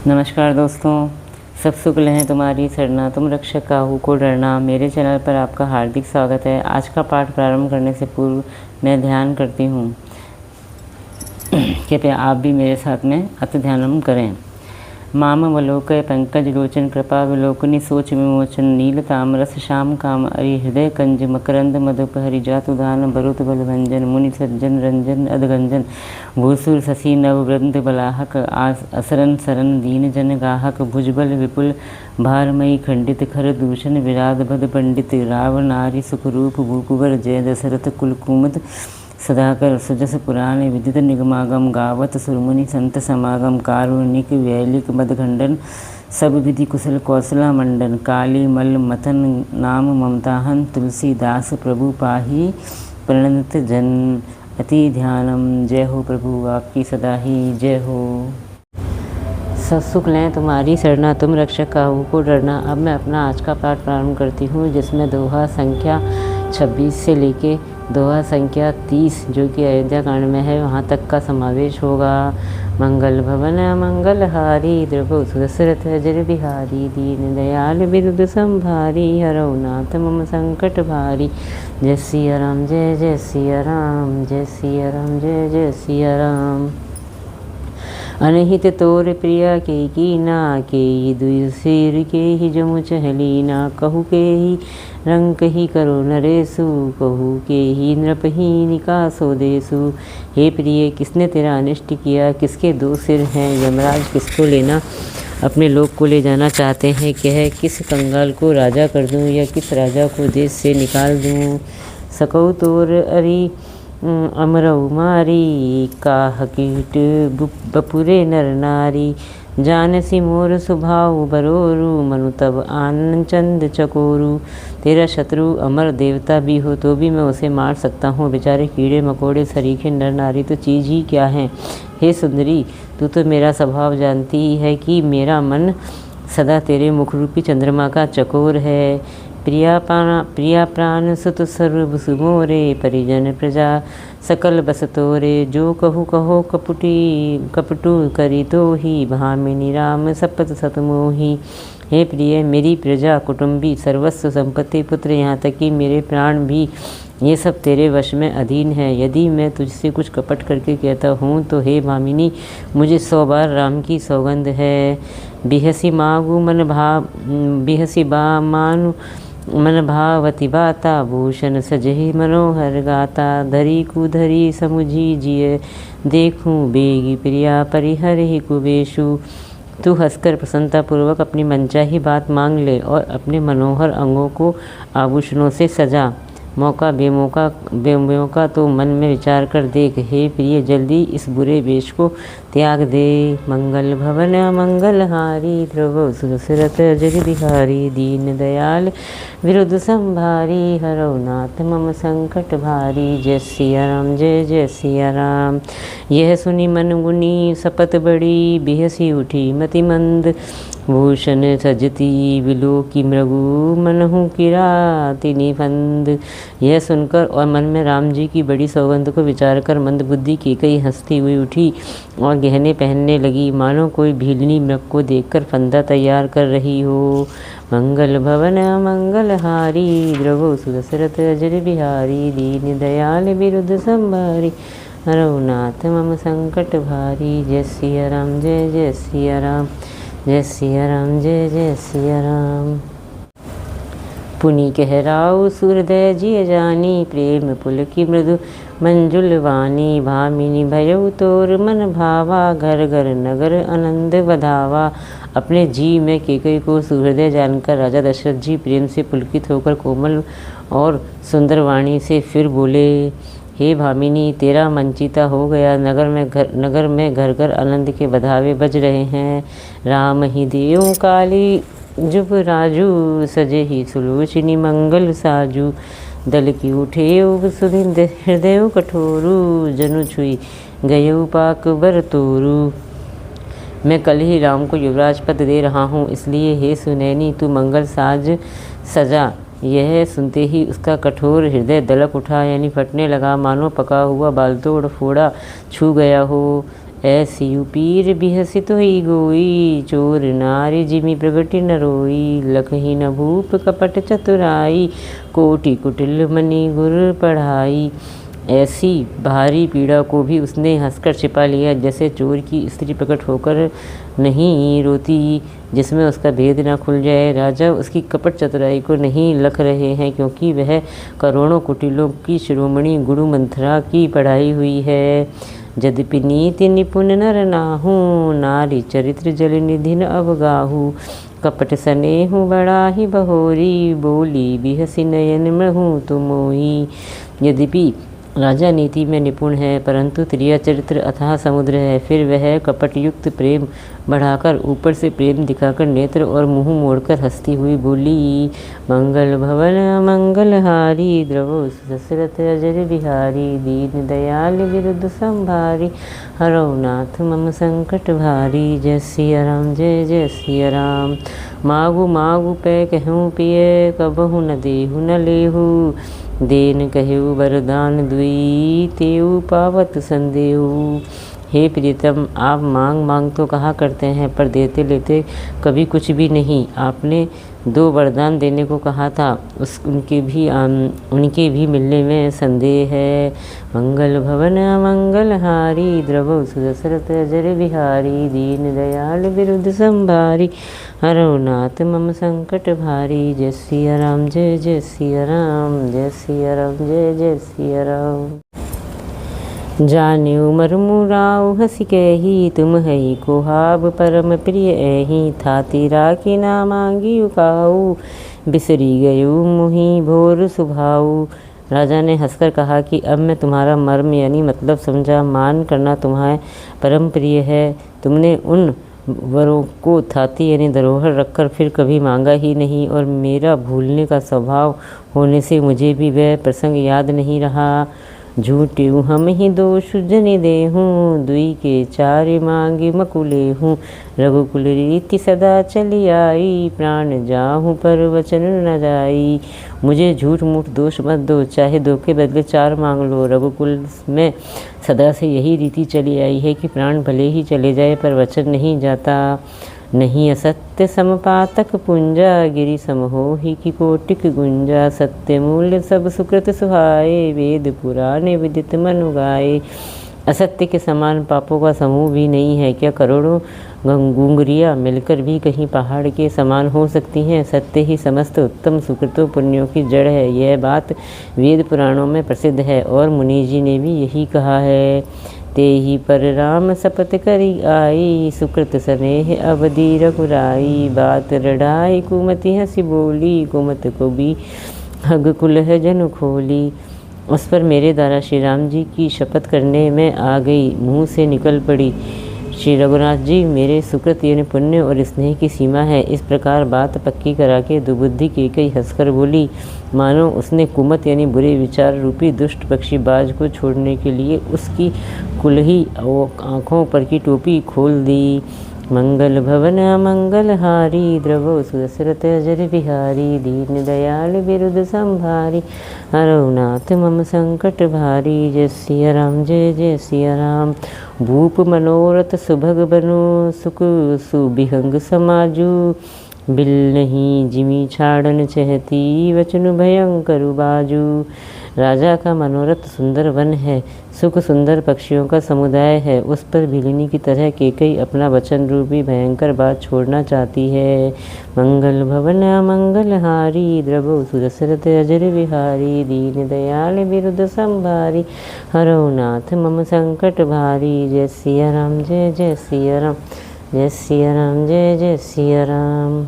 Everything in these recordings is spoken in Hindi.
नमस्कार दोस्तों, सब शुक्ल हैं तुम्हारी सरना, तुम रक्षक काहू को डरना। मेरे चैनल पर आपका हार्दिक स्वागत है। आज का पाठ प्रारंभ करने से पूर्व मैं ध्यान करती हूँ, कृपया आप भी मेरे साथ में अति ध्यानम करें। मामवलोकय पंकज लोचन कृपा विलोकनी सोच विमोचन नील तामरस श्याम काम अरि हृदय कंज मकरंद मधुपहरि जातुदान बरुत बलभंजन मुनि सज्जन रंजन अधगंजन भूसुर शशि नववृंद बलाहक असरन सरन दीन जन गाहक भुजबल विपुल भारमयी खंडित खर दूषण विराध भद पंडित राव नारी सुखरूप भूकुवर जय दशरथ कुलकुमुद सदाकर सुजस पुराण विदित निगमागम गावत सुरमुनि संत समागम कारुणिक वैलिक मदखंडन सब विधि कुशल कौशला मंडन काली मल मथन नाम ममताहन तुलसीदास प्रभु पाही प्रणत जन अति ध्यानम। जय हो प्रभु आपकी सदा ही जय हो। सब सुख लें तुम्हारी सरना, तुम रक्षक काहू को डरना। अब मैं अपना आज का पाठ प्रारंभ करती हूँ, जिसमें दोहा संख्या 26 से लेके दोहा संख्या 30 जो कि अयोध्या कांड में है वहाँ तक का समावेश होगा। मंगल भवन मंगलहारी द्रवो सुदशरथ अजर बिहारी दीन दयाल बिरुद संभारी हरौ नाथ मम संकट भारी। जय सिया राम जय जय सिया राम, जय सिया राम जय जय सिया राम। अनहित तोर प्रिया के की ना के दुई सिर के ही जो मुझ हलीना कहू के ही रंक ही करो नरेसु कहू के ही नृप ही निकासो देसु। हे प्रिय, किसने तेरा अनिष्ट किया, किसके दो सिर हैं, यमराज किसको लेना अपने लोक को ले जाना चाहते हैं, कह किस कंगाल को राजा कर दूं या किस राजा को देश से निकाल दूं। सकौ तोर अरि अमरऊ मारी काह कीट बपुरे नर नारी। जानसी मोर सुभाव बरोरु मनु तब आनंद चंद चकोरु। तेरा शत्रु अमर देवता भी हो तो भी मैं उसे मार सकता हूँ, बेचारे कीड़े मकोड़े सरीखे नर नारी तो चीज़ ही क्या है। हे सुंदरी, तू तो मेरा स्वभाव जानती ही है कि मेरा मन सदा तेरे मुखरूपी चंद्रमा का चकोर है। प्रिया प्राण सुत सर्व सुमोरे परिजन प्रजा सकल बस तोरे। जो कहू कहो कपटू करी तो ही भामिनी राम सपत सतमोही। हे प्रिय, मेरी प्रजा कुटुंबी सर्वस्व संपत्ति पुत्र यहाँ तक कि मेरे प्राण भी ये सब तेरे वश में अधीन है। यदि मैं तुझसे कुछ कपट करके कहता हूँ तो हे भामिनी मुझे 100 बार राम की सौगंध है। बिहसी बा मानु मन भावती बाता भूषण सजहि मनोहर गाता। धरी कुधरी समुझी जिय देखूं बेगी प्रिया परिहर ही कुबेशु। तू हंसकर प्रसन्नतापूर्वक अपनी मनचाही बात मांग ले और अपने मनोहर अंगों को आभूषणों से सजा। मौका बेमौका तो मन में विचार कर देख। हे प्रिय, जल्दी इस बुरे वेश को त्याग दे। मंगल भवन मंगलहारी द्रवो सुदशरथ अजर बिहारी दीन दयाल विरुद्ध संभारी हरौ नाथ मम संकट भारी। जय सिया राम जय जय सिया राम। यह सुनी मन गुनी सपत बड़ी बिहसी उठी मति मंद। भूषण सजती विलोकी मृगु मनहु किराति निफंद। यह सुनकर और मन में राम जी की बड़ी सौगंध को विचार कर मंद बुद्धि कैकई हंसती हुई उठी और गहने पहनने लगी, मानो कोई भीलनी मृग को देखकर फंदा तैयार कर रही हो। मंगल भवन मंगलहारी द्रवो सुदशरथ अजर बिहारी दीन दयाल बिरुद संभारी हरौ नाथ मम संकट भारी। जय सिया राम जय जय सिया राम, जय सिया राम जय जय सिया राम। पुनि कहराउ सूरदय जिय जानी प्रेम पुल की मृदु मंजुल वाणी। भामिनी भयउ तोर मन भावा घर घर नगर आनंद बधावा। अपने जी में कैकई को सूर्योदय जानकर राजा दशरथ जी प्रेम से पुलकित होकर कोमल और सुंदर वाणी से फिर बोले, हे भामिनी, तेरा मनचीता हो गया। नगर में घर घर आनंद के बधावे बज रहे हैं। राम ही देव काली जुब राजू सजे ही सुलोचनी मंगल साजू। दल की उठे सुधिन हृदय कठोरू जनु छुई गयऊ पाक बर तोरू। मैं कल ही राम को युवराज पद दे रहा हूँ, इसलिए हे सुनैनी तू मंगल साज सजा। यह सुनते ही उसका कठोर हृदय दलक उठा, यानी फटने लगा, मानो पका हुआ बालतोड़ फोड़ा छू गया हो। ऐसी पीर बिहसित ही गोई, चोर नारी जिमि प्रगति न रोई, लखही न भूप कपट चतुराई, कोटि कुटिल मणि गुर पढ़ाई। ऐसी भारी पीड़ा को भी उसने हंसकर छिपा लिया, जैसे चोर की स्त्री प्रकट होकर नहीं रोती जिसमें उसका भेद ना खुल जाए। राजा उसकी कपट चतुराई को नहीं लख रहे हैं, क्योंकि वह करोड़ों कुटिलों की शिरोमणि गुरु मंथरा की पढ़ाई हुई है। यद्यपि नीति निपुण नर नाहू, नारी चरित्र जल निधि न अवगाहू, कपट स्नेहु बड़ा ही बहोरी, बोली बिहसी नयन महू तुमोही। यद्यपि राजा नीति में निपुण है, परंतु त्रिया चरित्र अथाह समुद्र है। फिर वह कपटयुक्त प्रेम बढ़ाकर ऊपर से प्रेम दिखाकर नेत्र और मुंह मोड़कर हंसती हुई बोली, मंगल भवन मंगलहारी, द्रवो दशरथ अजर बिहारी, दीन दयाल विरुद्ध संभारी, हरौ नाथ मम संकट भारी। जय सिया राम, जय जय सिया राम। मागु मागु पै कहूँ पिय, कबहु न देहु न लेहु, देन कहु वरदान दुई, तेऊ पावत संदेहु। हे प्रियतम, आप मांग मांग तो कहा करते हैं, पर देते लेते कभी कुछ भी नहीं। आपने 2 वरदान देने को कहा था, उनके भी मिलने में संदेह है। मंगल भवन मंगलहारी, द्रवौ दशरथ अजर बिहारी, दीन दयाल विरुद्ध संभारी, हरौ नाथ मम संकट भारी। जय सिया राम, जय जय सिया राम, जय सिया राम, जय जय सिया राम। जान्यू मरमु राउ हसी कही, तुम हई कोहाब परम प्रिय एही, थाती राखी ना मांगी उकाऊ, बिसरी गयू मुही भोर सुभाऊ। राजा ने हंसकर कहा कि अब मैं तुम्हारा मर्म यानी मतलब समझा। मान करना तुम्हारे परम प्रिय है। तुमने उन वरों को थाती यानी धरोहर रखकर फिर कभी मांगा ही नहीं, और मेरा भूलने का स्वभाव होने से मुझे भी वह प्रसंग याद नहीं रहा। झूठ्यू हम ही दोष जनि देहूँ, दुई के 4 मांगी मकुले हूँ, रघुकुल रीति सदा चली आई, प्राण जाहूँ पर वचन न जाई। मुझे झूठ मूठ दोष मत दो, चाहे 2 के बदले 4 मांग लो। रघुकुल में सदा से यही रीति चली आई है कि प्राण भले ही चले जाए पर वचन नहीं जाता। नहीं असत्य समपातक पुंजा, गिरि समहोही की कोटिक गुंजा, सत्य मूल्य सब सुकृत सुहाए, वेद पुराणे विदित मनु गाए। असत्य के समान पापों का समूह भी नहीं है। क्या करोड़ों गुंगरियाँ मिलकर भी कहीं पहाड़ के समान हो सकती हैं? सत्य ही समस्त उत्तम सुकृतों पुण्यों की जड़ है। यह बात वेद पुराणों में प्रसिद्ध है और मुनि जी ने भी यही कहा है। ते ही पर राम शपथ करी आई, सुकृत स्नेह अवधि रघुराई, बात रढ़ाई कुमति हंसी बोली, कुमत को भी हग कुल है जनु खोली। उस पर मेरे द्वारा श्री राम जी की शपथ करने में आ गई, मुँह से निकल पड़ी। श्री रघुनाथ जी मेरे सुकृत यानी पुण्य और स्नेह की सीमा है। इस प्रकार बात पक्की करा के दुबुद्धि कैकई हंसकर बोली, मानो उसने कुमत यानी बुरे विचार रूपी दुष्ट पक्षी बाज को छोड़ने के लिए उसकी कुल्ही आँखों पर की टोपी खोल दी। मंगल भवन मंगलहारी, द्रवो दशरथ अजर बिहारी, दीन दयाल विरुद्ध संभारी, हरौ नाथ मम संकट भारी। जय सिया राम, जय जय सिया राम। भूप मनोरथ सुभग बनो, सुख सुबिहंग समाजू, बिल नहीं जिमी छाड़न चहती, वचन भयंकर बाजू। राजा का मनोरथ सुंदर वन है, सुख सुंदर पक्षियों का समुदाय है। उस पर बिलिनी की तरह कैकई अपना वचन रूपी भयंकर बात छोड़ना चाहती है। मंगल भवन मंगलहारी, द्रवो दशरथ अजर बिहारी, दीन दयाल विरुद्ध संभारी, हरौ नाथ मम संकट भारी। जय सिया राम, जय जय सिया राम, जय सिया राम, जय जय सिया राम।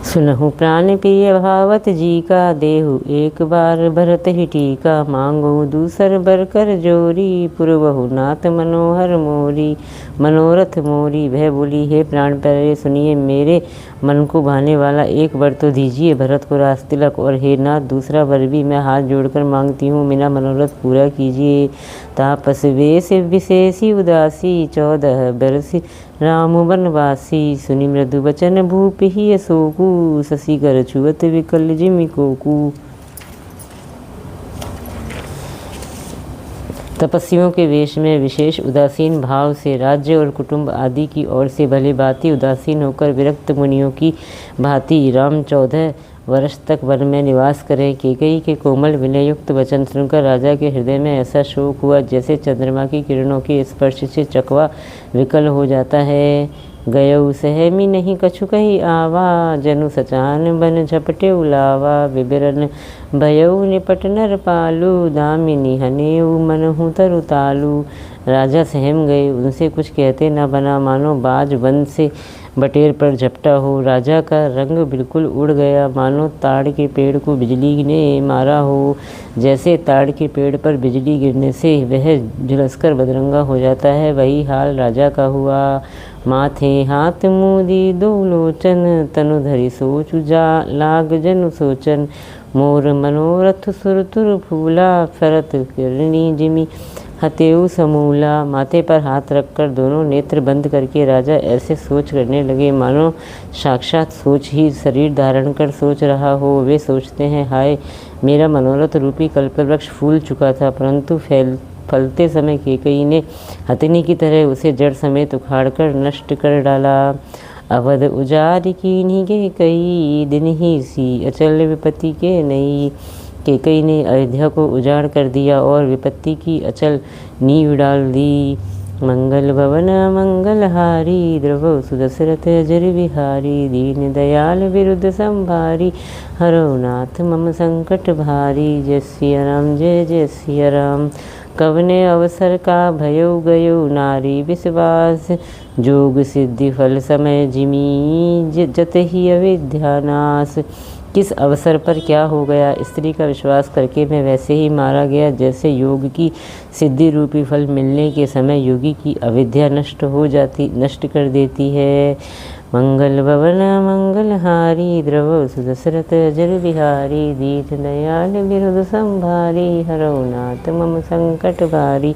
सुनहु प्राण प्रिय भावत जी का, देहु एक बार भरत ही टीका, मांगो दूसर बर कर जोरी, पुरवहु नाथ मनोहर मोरी। मनोरथ मोरी। वह बोली, हे प्राण प्यारे सुनिए, मेरे मन को भाने वाला एक वर तो दीजिए, भरत को राज तिलक, और हे नाथ दूसरा वर भी मैं हाथ जोड़कर मांगती हूँ, मेरा मनोरथ पूरा कीजिए। तापस वेश विशेषी उदासी, 14 बरस राम वनवासी, सुनि मृदु वचन भूप ही अशोकु, शशि कर छुअत विकल जिमि कोकु। तपस्वियों के वेश में विशेष उदासीन भाव से राज्य और कुटुंब आदि की ओर से भली भांति उदासीन होकर विरक्त मुनियों की भांति राम 14 वर्ष तक वन में निवास करें। कैकेयी के कोमल विनययुक्त वचन सुनकर राजा के हृदय में ऐसा शोक हुआ जैसे चंद्रमा की किरणों के स्पर्श से चकवा विकल हो जाता है। गयऊ सहमी नहीं कछु कही आवा, जनु सचान बन झपटे उलावा। विबिरन भयऊ निपट नर पालू, दामिनी हनेऊ मनहु तरु तालू। राजा सहम गए, उनसे कुछ कहते न बना, मानो बाज वन से बटेर पर झपटा हो। राजा का रंग बिल्कुल उड़ गया, मानो ताड़ के पेड़ को बिजली ने मारा हो। जैसे ताड़ के पेड़ पर बिजली गिरने से वह झुलसकर बदरंगा हो जाता है, वही हाल राजा का हुआ। माथे हाथ मूदी दो लोचन, तनु धरि सोचु जा लाग जनु सोचन। मोर मनोरथ सुर तुर फूला, फरत किरणी जिमी हतेऊ समूला। माथे पर हाथ रखकर दोनों नेत्र बंद करके राजा ऐसे सोच करने लगे मानो साक्षात सोच ही शरीर धारण कर सोच रहा हो। वे सोचते हैं, हाय मेरा मनोरथ रूपी कल्पवृक्ष फूल चुका था, परंतु फलते समय कैकेयी ने हथिनी की तरह उसे जड़ समेत उखाड़कर नष्ट कर डाला। अवध उजाड़ कीन्ही कैकेयी, दिन ही सी अचल विपत्ति के नई। कैकेयी ने अयोध्या को उजाड़ कर दिया और विपत्ति की अचल नींव डाल दी। मंगल भवन मंगलहारी, द्रवौ सुदशरथ अजर बिहारी। दीन दयाल विरुद्ध संभारी, हरौ नाथ मम संकट भारी। जय सिया राम जय जय सिया राम। कवने अवसर का भयो गयो, नारी विश्वास जोग सिद्धि फल समय जिमी। जतहि अविद्या नाश। किस अवसर पर क्या हो गया, स्त्री का विश्वास करके मैं वैसे ही मारा गया जैसे योग की सिद्धि रूपी फल मिलने के समय योगी की अविद्या नष्ट कर देती है। मंगल भवन मंगलहारी, द्रवौ सुदशरथ अजर बिहारी। दीन दयाल विरुद्ध संभारी, हरौ नाथ मम संकट भारी।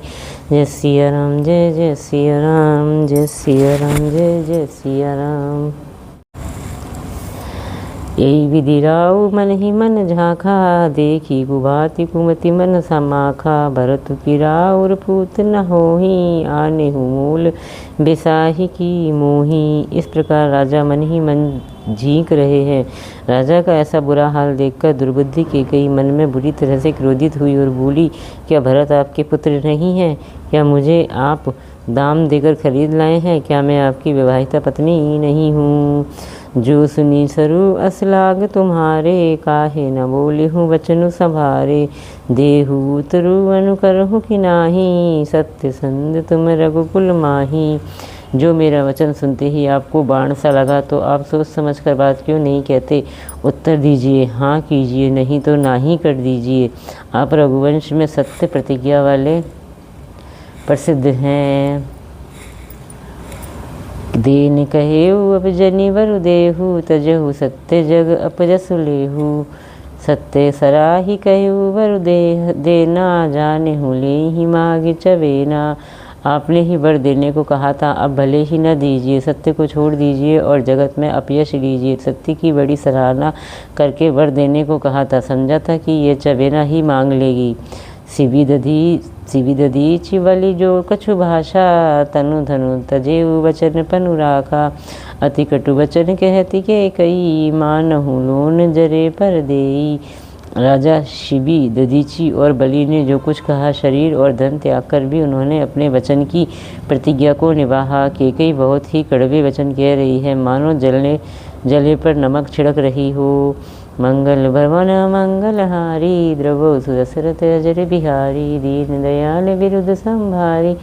जय सिया राम जय जय सिया राम, जय सिया राम जय जय सिया राम। यही विधि राउ मन ही मन झाँखा, देखी कुभाति कुमति मन समाखा। भरत की राउर पूत न होही, आने हूँ मूल बेसाही की मोही। इस प्रकार राजा मन ही मन झींक रहे हैं। राजा का ऐसा बुरा हाल देखकर दुर्बुद्धि कैकेयी मन में बुरी तरह से क्रोधित हुई और बोली, क्या भरत आपके पुत्र नहीं हैं? क्या मुझे आप दाम देकर खरीद लाए हैं? क्या मैं आपकी विवाहिता पत्नी ही नहीं हूँ? जो सुनी सरू असलाग तुम्हारे, काहे न बोले हूँ वचनु संभारे। देहु उतरु अनुकरहु कि नाही, सत्य संध तुम रघुकुल माही। जो मेरा वचन सुनते ही आपको बाण सा लगा तो आप सोच समझ कर बात क्यों नहीं कहते? उत्तर दीजिए, हाँ कीजिए, नहीं तो ना ही कर दीजिए। आप रघुवंश में सत्य प्रतिज्ञा वाले प्रसिद्ध हैं। दीन कहेऊ अब जनि वरु देहु, तजहु सत्य जग अपजसु लेहु। सत्य सराही कहेऊ वरु देना, जाने हूँ ले ही मांग चवेना। आपने ही वर देने को कहा था, अब भले ही न दीजिए। सत्य को छोड़ दीजिए और जगत में अपयश लीजिए। सत्य की बड़ी सराहना करके वर देने को कहा था, समझा था कि ये चवेना ही मांग लेगी। सिविदधी चिवली जो कछु भाषा, तनु धनु तजेऊ वचन पनु राखा। अति कटु वचन कहती कैकेयी, मानहु लोन जरे पर देई। राजा शिबी, दधीची और बलि ने जो कुछ कहा, शरीर और धन त्याग कर भी उन्होंने अपने वचन की प्रतिज्ञा को निभाया। कैकेयी बहुत ही कड़वे वचन कह रही है, मानो जले पर नमक छिड़क रही हो। मंगल भवन मंगलहारी, द्रवौ सुदशरथ अजर बिहारी। दीन दयाल विरुद्ध संभारी,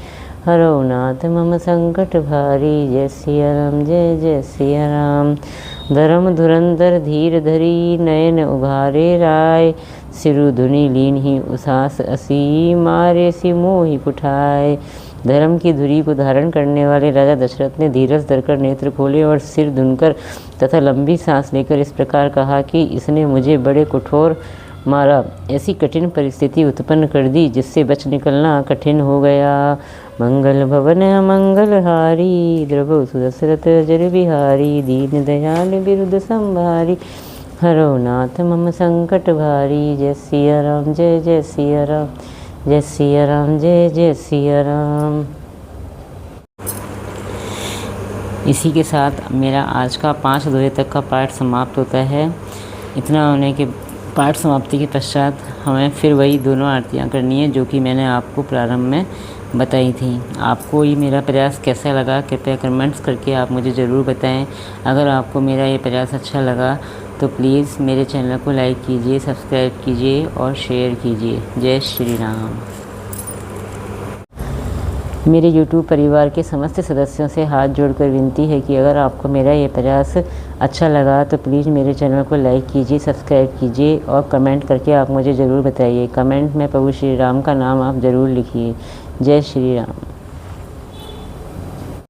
हरौ नाथ मम संकट भारी। जय सिया राम जय जय सिया राम। धर्म धुरंधर धीर धरी, नयन उघारे राय। सिरु धुनि लीन ही उसास असी, मारे सी मोहि कुठाय। धर्म की धुरी को धारण करने वाले राजा दशरथ ने धीरज धरकर नेत्र खोले और सिर धुनकर तथा लंबी सांस लेकर इस प्रकार कहा कि इसने मुझे बड़े कठोर मारा, ऐसी कठिन परिस्थिति उत्पन्न कर दी जिससे बच निकलना कठिन हो गया। मंगल भवन मंगलहारी, द्रवौ सुदशरथ अजर बिहारी। दीन दयाल विरुद्ध संभारी, हरौ नाथ मम संकट भारी। जय सिया राम जय जय सिया राम। जय सिया राम, जय जय सिया राम। इसी के साथ मेरा आज का 5 अधूरे तक का पाठ समाप्त होता है। इतना होने के पाठ समाप्ति के पश्चात हमें फिर वही दोनों आरतियाँ करनी है जो कि मैंने आपको प्रारंभ में बताई थी। आपको ये मेरा प्रयास कैसा लगा कृपया कमेंट्स करके आप मुझे ज़रूर बताएं। अगर आपको मेरा ये प्रयास अच्छा लगा तो प्लीज़ मेरे चैनल को लाइक कीजिए, सब्सक्राइब कीजिए और शेयर कीजिए। जय श्री राम। मेरे YouTube परिवार के समस्त सदस्यों से हाथ जोड़कर विनती है कि अगर आपको मेरा ये प्रयास अच्छा लगा तो प्लीज़ मेरे चैनल को लाइक कीजिए, सब्सक्राइब कीजिए और कमेंट करके आप मुझे ज़रूर बताइए। कमेंट में प्रभु श्री राम का नाम आप ज़रूर लिखिए। जय श्री राम।